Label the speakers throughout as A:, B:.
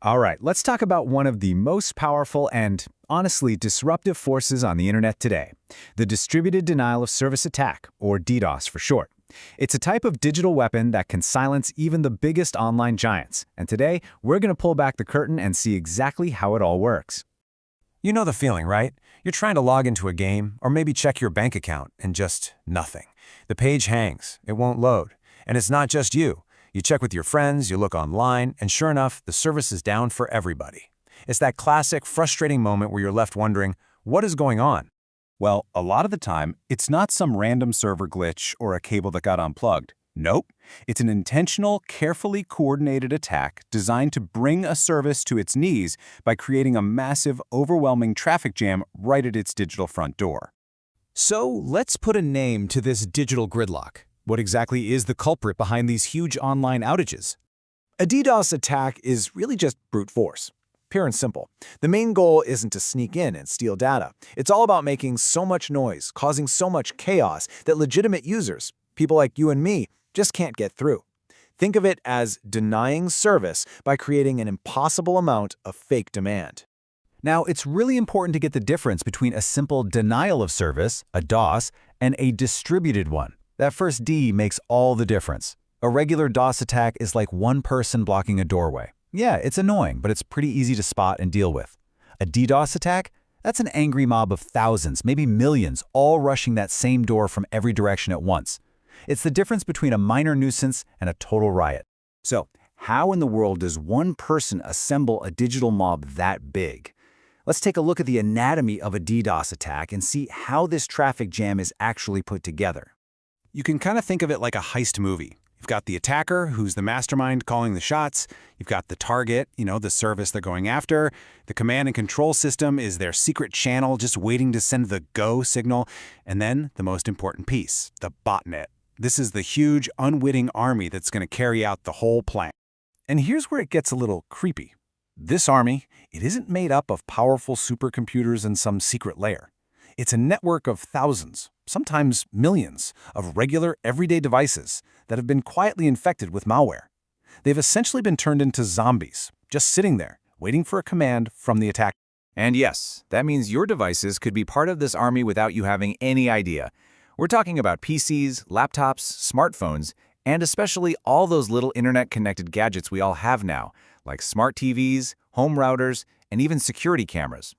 A: All right, let's talk about one of the most powerful and, honestly, disruptive forces on the internet today, the distributed denial of service attack, or DDoS for short. It's a type of digital weapon that can silence even the biggest online giants, and today we're going to pull back the curtain and see exactly how it all works.
B: You know the feeling, right? You're trying to log into a game or maybe check your bank account and just nothing. The page hangs, it won't load. And it's not just you. You check with your friends, you look online, and sure enough, the service is down for everybody. It's that classic, frustrating moment where you're left wondering, what is going on?
C: Well, a lot of the time, it's not some random server glitch or a cable that got unplugged. Nope. It's an intentional, carefully coordinated attack designed to bring a service to its knees by creating a massive, overwhelming traffic jam right at its digital front door.
D: So let's put a name to this digital gridlock. What exactly is the culprit behind these huge online outages?
A: A DDoS attack is really just brute force. Pure and simple. The main goal isn't to sneak in and steal data. It's all about making so much noise, causing so much chaos that legitimate users, people like you and me, just can't get through. Think of it as denying service by creating an impossible amount of fake demand.
D: Now, it's really important to get the difference between a simple denial of service, a DOS, and a distributed one. That first D makes all the difference. A regular DOS attack is like one person blocking a doorway. Yeah, it's annoying, but it's pretty easy to spot and deal with. A DDoS attack? That's an angry mob of thousands, maybe millions, all rushing that same door from every direction at once. It's the difference between a minor nuisance and a total riot.
A: So, how in the world does one person assemble a digital mob that big? Let's take a look at the anatomy of a DDoS attack and see how this traffic jam is actually put together.
B: You can kind of think of it like a heist movie. You've got the attacker, who's the mastermind calling the shots. You've got the target, the service they're going after. The command and control system is their secret channel just waiting to send the go signal. And then the most important piece, the botnet. This is the huge, unwitting army that's going to carry out the whole plan. And here's where it gets a little creepy. This army, it isn't made up of powerful supercomputers in some secret lair. It's a network of thousands, sometimes millions, of regular, everyday devices that have been quietly infected with malware. They've essentially been turned into zombies, just sitting there, waiting for a command from the attacker.
E: And yes, that means your devices could be part of this army without you having any idea. We're talking about PCs, laptops, smartphones, and especially all those little internet-connected gadgets we all have now, like smart TVs, home routers, and even security cameras.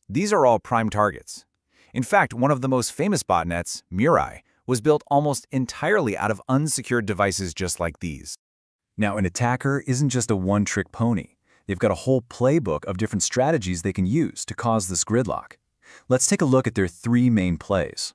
E: These are all prime targets. In fact, one of the most famous botnets, Mirai, was built almost entirely out of unsecured devices just like these.
A: Now, an attacker isn't just a one-trick pony. They've got a whole playbook of different strategies they can use to cause this gridlock. Let's take a look at their three main plays.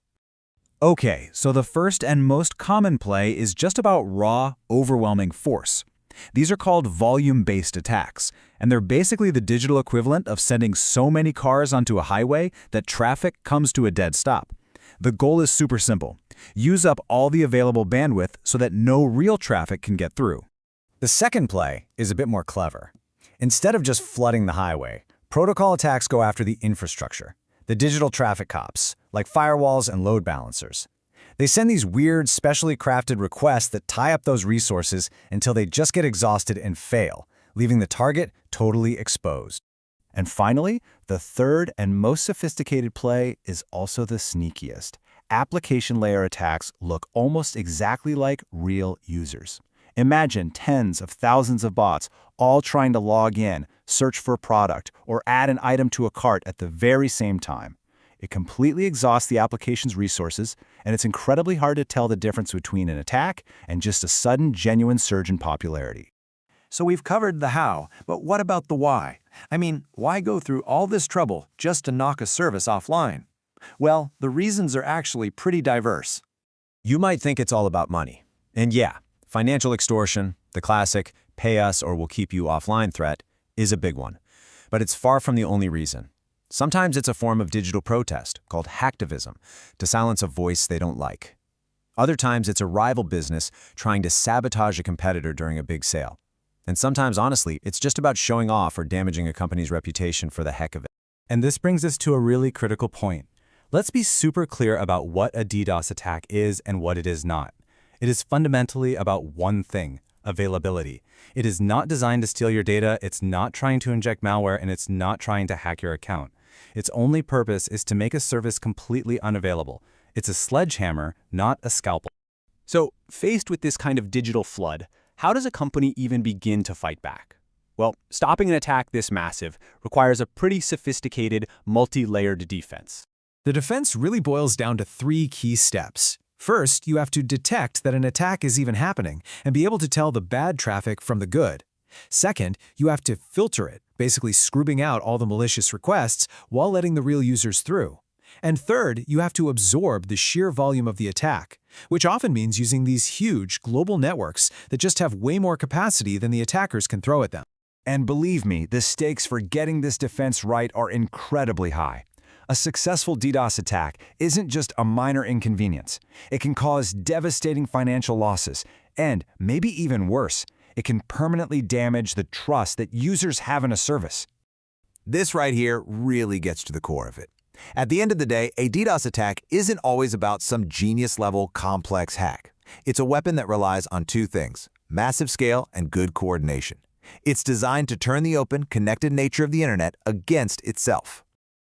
D: Okay, so the first and most common play is just about raw, overwhelming force. These are called volume-based attacks, and they're basically the digital equivalent of sending so many cars onto a highway that traffic comes to a dead stop. The goal is super simple. Use up all the available bandwidth so that no real traffic can get through.
A: The second play is a bit more clever. Instead of just flooding the highway, protocol attacks go after the infrastructure, the digital traffic cops, like firewalls and load balancers. They send these weird, specially crafted requests that tie up those resources until they just get exhausted and fail, leaving the target totally exposed. And finally, the third and most sophisticated play is also the sneakiest. Application layer attacks look almost exactly like real users. Imagine tens of thousands of bots all trying to log in, search for a product, or add an item to a cart at the very same time. It completely exhausts the application's resources, and it's incredibly hard to tell the difference between an attack and just a sudden, genuine surge in popularity.
B: So we've covered the how, but what about the why? I mean, why go through all this trouble just to knock a service offline? Well, the reasons are actually pretty diverse.
D: You might think it's all about money. And yeah, financial extortion, the classic pay us or we'll keep you offline threat, is a big one. But it's far from the only reason. Sometimes it's a form of digital protest called hacktivism, to silence a voice they don't like. Other times it's a rival business trying to sabotage a competitor during a big sale. And sometimes, honestly, it's just about showing off or damaging a company's reputation for the heck of it.
C: And this brings us to a really critical point. Let's be super clear about what a DDoS attack is and what it is not. It is fundamentally about one thing: availability. It is not designed to steal your data, it's not trying to inject malware, and it's not trying to hack your account. Its only purpose is to make a service completely unavailable. It's a sledgehammer, not a scalpel.
B: So, faced with this kind of digital flood, how does a company even begin to fight back? Well, stopping an attack this massive requires a pretty sophisticated, multi-layered defense.
F: The defense really boils down to 3 key steps. First, you have to detect that an attack is even happening and be able to tell the bad traffic from the good. Second, you have to filter it, basically scrubbing out all the malicious requests while letting the real users through. And third, you have to absorb the sheer volume of the attack, which often means using these huge global networks that just have way more capacity than the attackers can throw at them.
A: And believe me, the stakes for getting this defense right are incredibly high. A successful DDoS attack isn't just a minor inconvenience. It can cause devastating financial losses, and maybe even worse, it can permanently damage the trust that users have in a service.
E: This right here really gets to the core of it. At the end of the day, a DDoS attack isn't always about some genius-level complex hack. It's a weapon that relies on 2 things: massive scale and good coordination. It's designed to turn the open, connected nature of the internet against itself.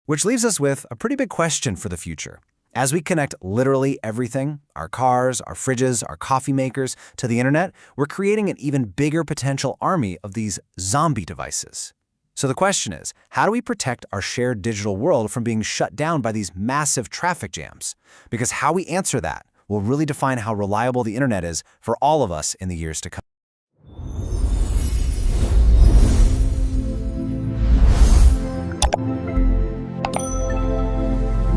E: Which leaves us with a pretty big question for the future. As we connect literally everything, our cars, our fridges, our coffee makers, to the internet, we're creating an even bigger potential army of these zombie devices. So the question is, how do we protect our shared digital world from being shut down by these massive traffic jams? Because how we answer that will really define how reliable the internet is for all of us in the years to come.